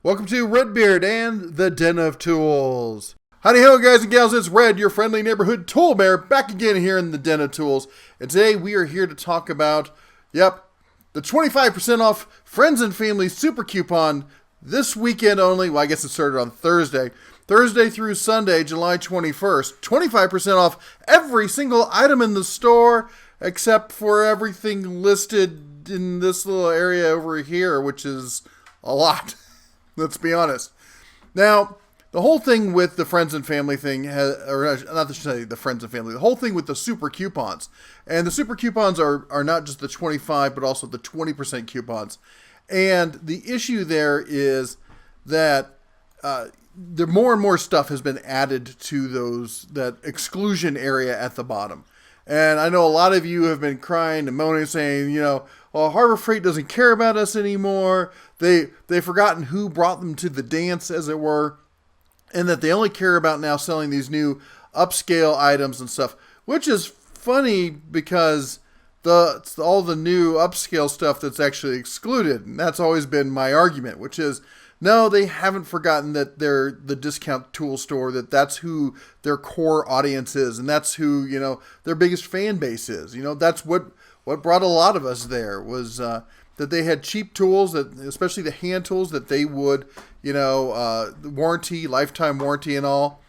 Welcome to Redbeard and the Den of Tools. Howdy ho, guys and gals, it's Red, your friendly neighborhood tool bear, back again here in the Den of Tools. And today we are here to talk about, the 25% off Friends and Family Super Coupon this weekend only. Well, I guess it started on Thursday. Thursday through Sunday, July 21st. 25% off every single item in the store, except for everything listed in this little area over here, which is a lot. Let's be honest. Now, the whole thing with the Friends and Family thing, the Friends and Family, the whole thing with the super coupons. And the super coupons are not just the 25, but also the 20% coupons. And the issue there is that more and more stuff has been added to that exclusion area at the bottom. And I know a lot of you have been crying and moaning, saying, well, Harbor Freight doesn't care about us anymore. They've forgotten who brought them to the dance, as it were, and that they only care about now selling these new upscale items and stuff, which is funny because it's all the new upscale stuff that's actually excluded. And that's always been my argument, which is, no, they haven't forgotten that they're the discount tool store, that's who their core audience is, and that's who, their biggest fan base is. That's what brought a lot of us there was that they had cheap tools, especially the hand tools, that they would, warranty, lifetime warranty and all.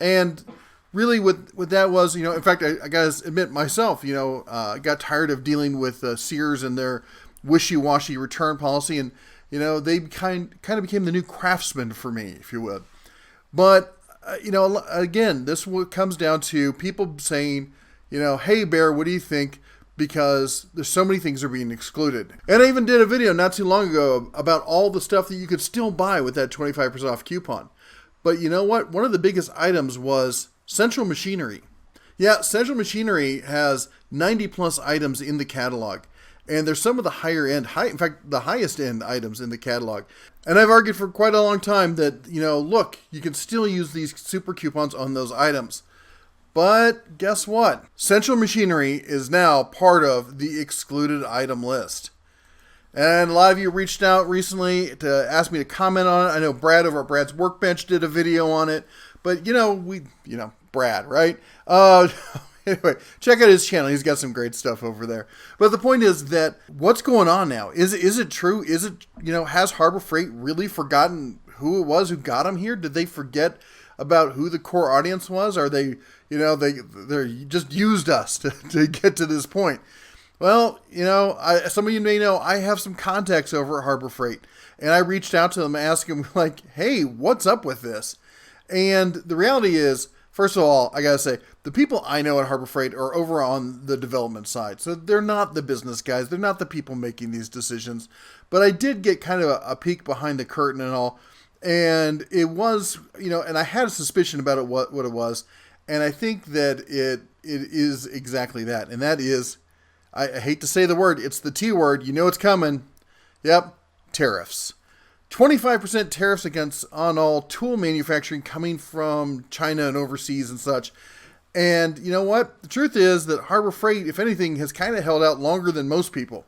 And really what that was, in fact, I got to admit myself, I got tired of dealing with Sears and their wishy-washy return policy, and they kind of became the new Craftsman for me, if you would. But, again, this comes down to people saying, hey, Bear, what do you think? Because there's so many things are being excluded. And I even did a video not too long ago about all the stuff that you could still buy with that 25% off coupon. But you know what? One of the biggest items was Central Machinery. Yeah, Central Machinery has 90 plus items in the catalog. And there's some of the in fact, the highest end items in the catalog. And I've argued for quite a long time that, look, you can still use these super coupons on those items. But guess what? Central Machinery is now part of the excluded item list. And a lot of you reached out recently to ask me to comment on it. I know Brad over at Brad's Workbench did a video on it. But, Brad, right? Anyway, check out his channel. He's got some great stuff over there. But the point is that what's going on now? Is it true? Is it, has Harbor Freight really forgotten who it was who got them here? Did they forget about who the core audience was? Are they, they just used us to get to this point? Well, some of you may know I have some contacts over at Harbor Freight, and I reached out to them, asking them like, hey, what's up with this? And the reality is, first of all, I gotta say, the people I know at Harbor Freight are over on the development side. So they're not the business guys. They're not the people making these decisions. But I did get kind of a peek behind the curtain and all. And it was, and I had a suspicion about it, what it was. And I think that it is exactly that. And that is, I hate to say the word, it's the T word. It's coming. Yep, tariffs. 25% tariffs on all tool manufacturing coming from China and overseas and such. And you know what? The truth is that Harbor Freight, if anything, has kind of held out longer than most people.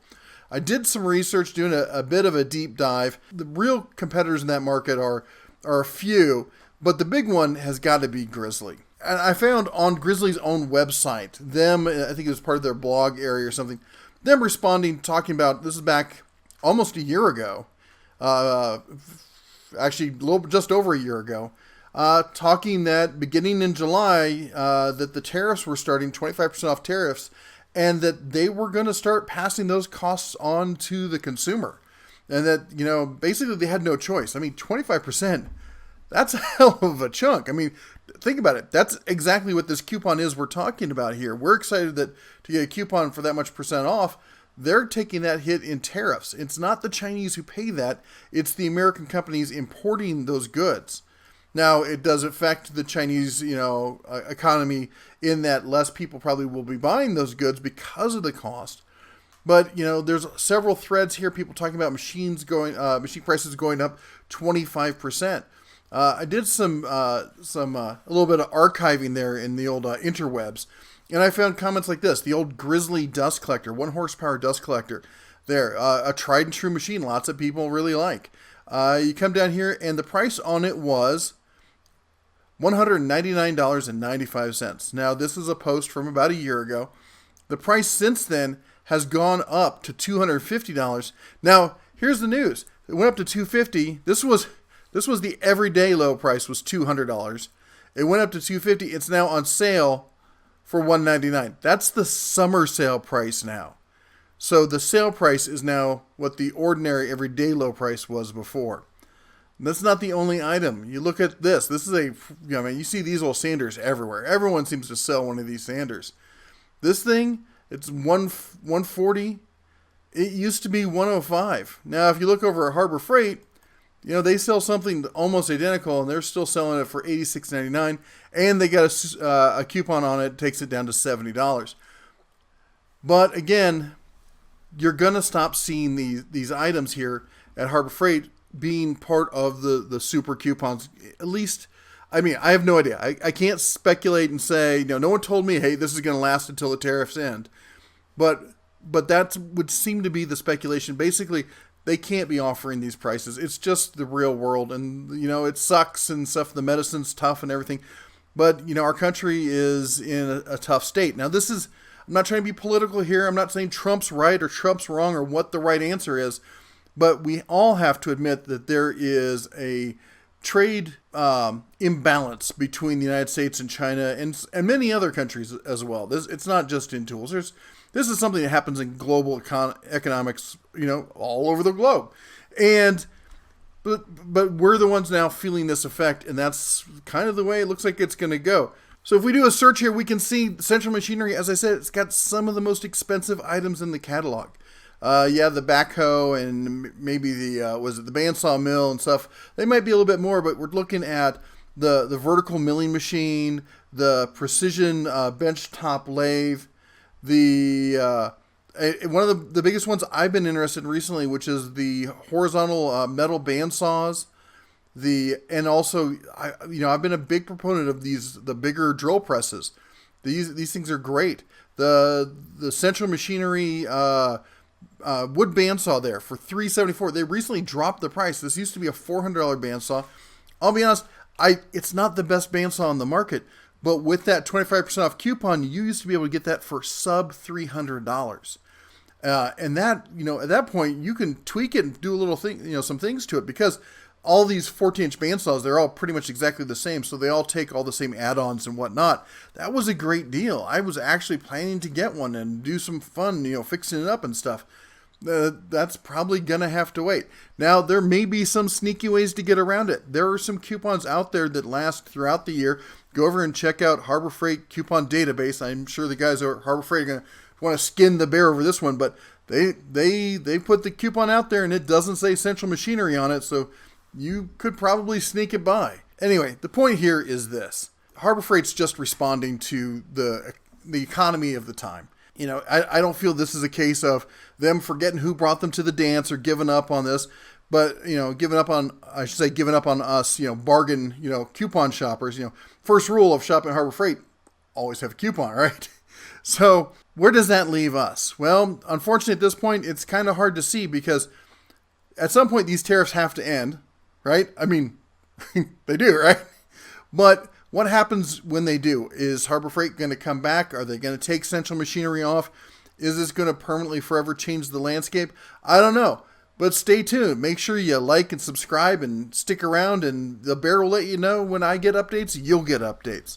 I did some research doing a bit of a deep dive. The real competitors in that market are a few, but the big one has got to be Grizzly. And I found on Grizzly's own website, I think it was part of their blog area or something, them responding, talking about, this is back almost a year ago, actually just over a year ago, talking that beginning in July, that the tariffs were starting, 25% off tariffs, and that they were going to start passing those costs on to the consumer. And that, basically they had no choice. I mean, 25%, that's a hell of a chunk. I mean, think about it. That's exactly what this coupon is we're talking about here. We're excited to get a coupon for that much percent off. They're taking that hit in tariffs. It's not the Chinese who pay that. It's the American companies importing those goods. Now, it does affect the Chinese, economy in that less people probably will be buying those goods because of the cost. But, there's several threads here. People talking about machine prices going up 25%. I did a little bit of archiving there in the old interwebs. And I found comments like this. The old Grizzly dust collector, 1 horsepower dust collector. There, a tried and true machine. Lots of people really like. You come down here, and the price on it was $199.95. Now, this is a post from about a year ago. The price since then has gone up to $250. Now, here's the news. It went up to $250. This was the everyday low price was $200. It went up to $250. It's now on sale for $199. That's the summer sale price now. So the sale price is now what the ordinary everyday low price was before. That's not the only item. You look at this. This is you see these old sanders everywhere. Everyone seems to sell one of these sanders. This thing, it's $140. It used to be $105. Now, if you look over at Harbor Freight, they sell something almost identical, and they're still selling it for $86.99, and they got a coupon on it, takes it down to $70. But again, you're gonna stop seeing these items here at Harbor Freight being part of the super coupons. At least, I have no idea. I can't speculate and say, no one told me, hey, this is going to last until the tariffs end. But that would seem to be the speculation. Basically, they can't be offering these prices. It's just the real world, and it sucks and stuff. The medicine's tough and everything, but our country is in a tough state. Now, I'm not trying to be political here. I'm not saying Trump's right or Trump's wrong or what the right answer is. But we all have to admit that there is a trade imbalance between the United States and China and many other countries as well. It's not just in tools. This is something that happens in global economics, all over the globe. But we're the ones now feeling this effect, and that's kind of the way it looks like it's going to go. So if we do a search here, we can see Central Machinery. As I said, it's got some of the most expensive items in the catalog. The backhoe and maybe the bandsaw mill and stuff. They might be a little bit more, but we're looking at the vertical milling machine, the precision bench top lathe, one of the biggest ones I've been interested in recently, which is the horizontal metal bandsaws. And also I've been a big proponent of the bigger drill presses. These things are great. The Central Machinery wood bandsaw there for $374. They recently dropped the price. This used to be a $400 bandsaw. I'll be honest, it's not the best bandsaw on the market, but with that 25% off coupon, you used to be able to get that for sub $300. And that, at that point, you can tweak it and do a little thing, some things to it, because all these 14-inch bandsaws, they're all pretty much exactly the same, so they all take all the same add-ons and whatnot. That was a great deal. I was actually planning to get one and do some fun, fixing it up and stuff. That's probably going to have to wait. Now, there may be some sneaky ways to get around it. There are some coupons out there that last throughout the year. Go over and check out Harbor Freight coupon database. I'm sure the guys over at Harbor Freight are going to want to skin the bear over this one, but they put the coupon out there and it doesn't say Central Machinery on it, so you could probably sneak it by. Anyway, the point here is this. Harbor Freight's just responding to the economy of the time. I don't feel this is a case of them forgetting who brought them to the dance or giving up on this, but, giving up on us, bargain, coupon shoppers. First rule of shopping at Harbor Freight, always have a coupon, right? So where does that leave us? Well, unfortunately at this point, it's kind of hard to see because at some point these tariffs have to end, right? They do, right? But what happens when they do? Is Harbor Freight going to come back? Are they going to take Central Machinery off? Is this going to permanently forever change the landscape? I don't know. But stay tuned. Make sure you like and subscribe and stick around, and the bear will let you know when I get updates. You'll get updates.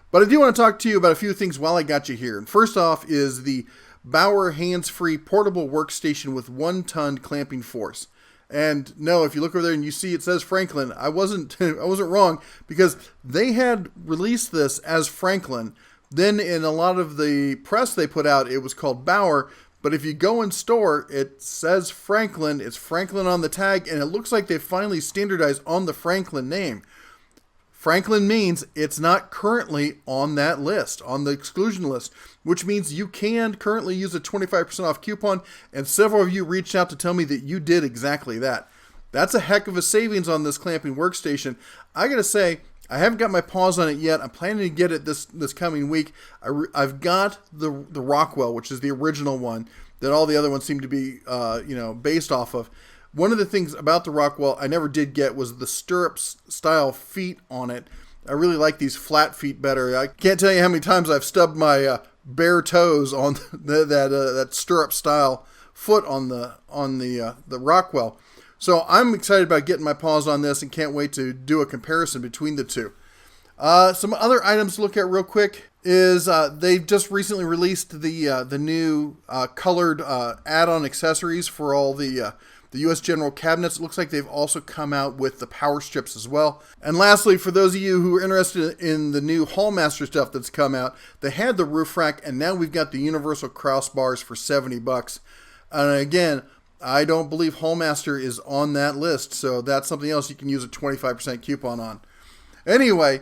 But I do want to talk to you about a few things while I got you here. And first off is the Bauer hands-free portable workstation with 1-ton clamping force. And no, if you look over there and you see it says Franklin, I wasn't wrong, because they had released this as Franklin. Then in a lot of the press they put out, it was called Bauer. But if you go in store, it says Franklin. It's Franklin on the tag, and it looks like they finally standardized on the Franklin name. Franklin means it's not currently on that list, on the exclusion list, which means you can currently use a 25% off coupon, and several of you reached out to tell me that you did exactly that. That's a heck of a savings on this clamping workstation. I gotta say, I haven't got my paws on it yet. I'm planning to get it this coming week. I've got the Rockwell, which is the original one that all the other ones seem to be based off of. One of the things about the Rockwell I never did get was the stirrups style feet on it. I really like these flat feet better. I can't tell you how many times I've stubbed my bare toes on that stirrup style foot on the Rockwell. So I'm excited about getting my paws on this and can't wait to do a comparison between the two. Some other items to look at real quick is they've just recently released the new colored add-on accessories for all the U.S. General cabinets. It looks like they've also come out with the power strips as well. And lastly, for those of you who are interested in the new Hallmaster stuff that's come out, they had the roof rack, and now we've got the universal crossbars for $70. And again, I don't believe Hallmaster is on that list, so that's something else you can use a 25% coupon on. Anyway,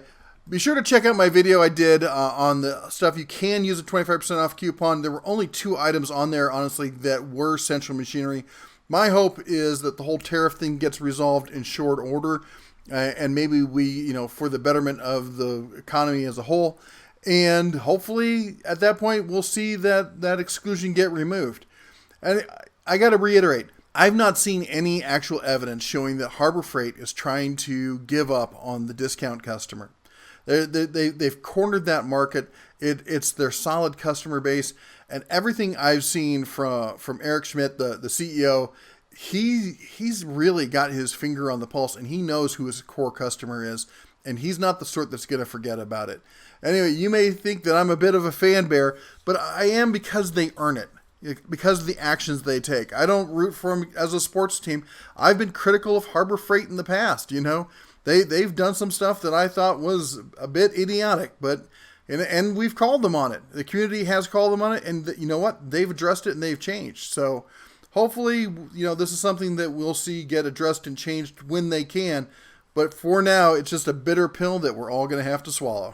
be sure to check out my video I did on the stuff you can use a 25% off coupon. There were only 2 items on there, honestly, that were Central Machinery. My hope is that the whole tariff thing gets resolved in short order, and maybe we, for the betterment of the economy as a whole, and hopefully at that point we'll see that exclusion get removed. And I got to reiterate, I've not seen any actual evidence showing that Harbor Freight is trying to give up on the discount customer. They've cornered that market. It's their solid customer base, and everything I've seen from Eric Schmidt, the CEO, he's really got his finger on the pulse, and he knows who his core customer is, and he's not the sort that's going to forget about it. Anyway, you may think that I'm a bit of a fan bear, but I am because they earn it, because of the actions they take. I don't root for them as a sports team. I've been critical of Harbor Freight in the past, They've done some stuff that I thought was a bit idiotic, and we've called them on it. The community has called them on it, and you know what? They've addressed it and they've changed. So hopefully, this is something that we'll see get addressed and changed when they can. But for now, it's just a bitter pill that we're all going to have to swallow.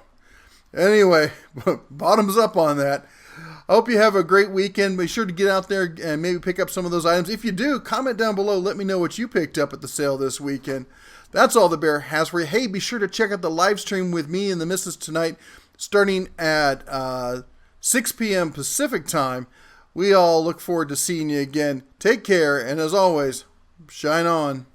Anyway, bottoms up on that. I hope you have a great weekend. Be sure to get out there and maybe pick up some of those items. If you do, comment down below. Let me know what you picked up at the sale this weekend. That's all the bear has for you. Hey, be sure to check out the live stream with me and the missus tonight, starting at 6 p.m. Pacific time. We all look forward to seeing you again. Take care, and as always, shine on.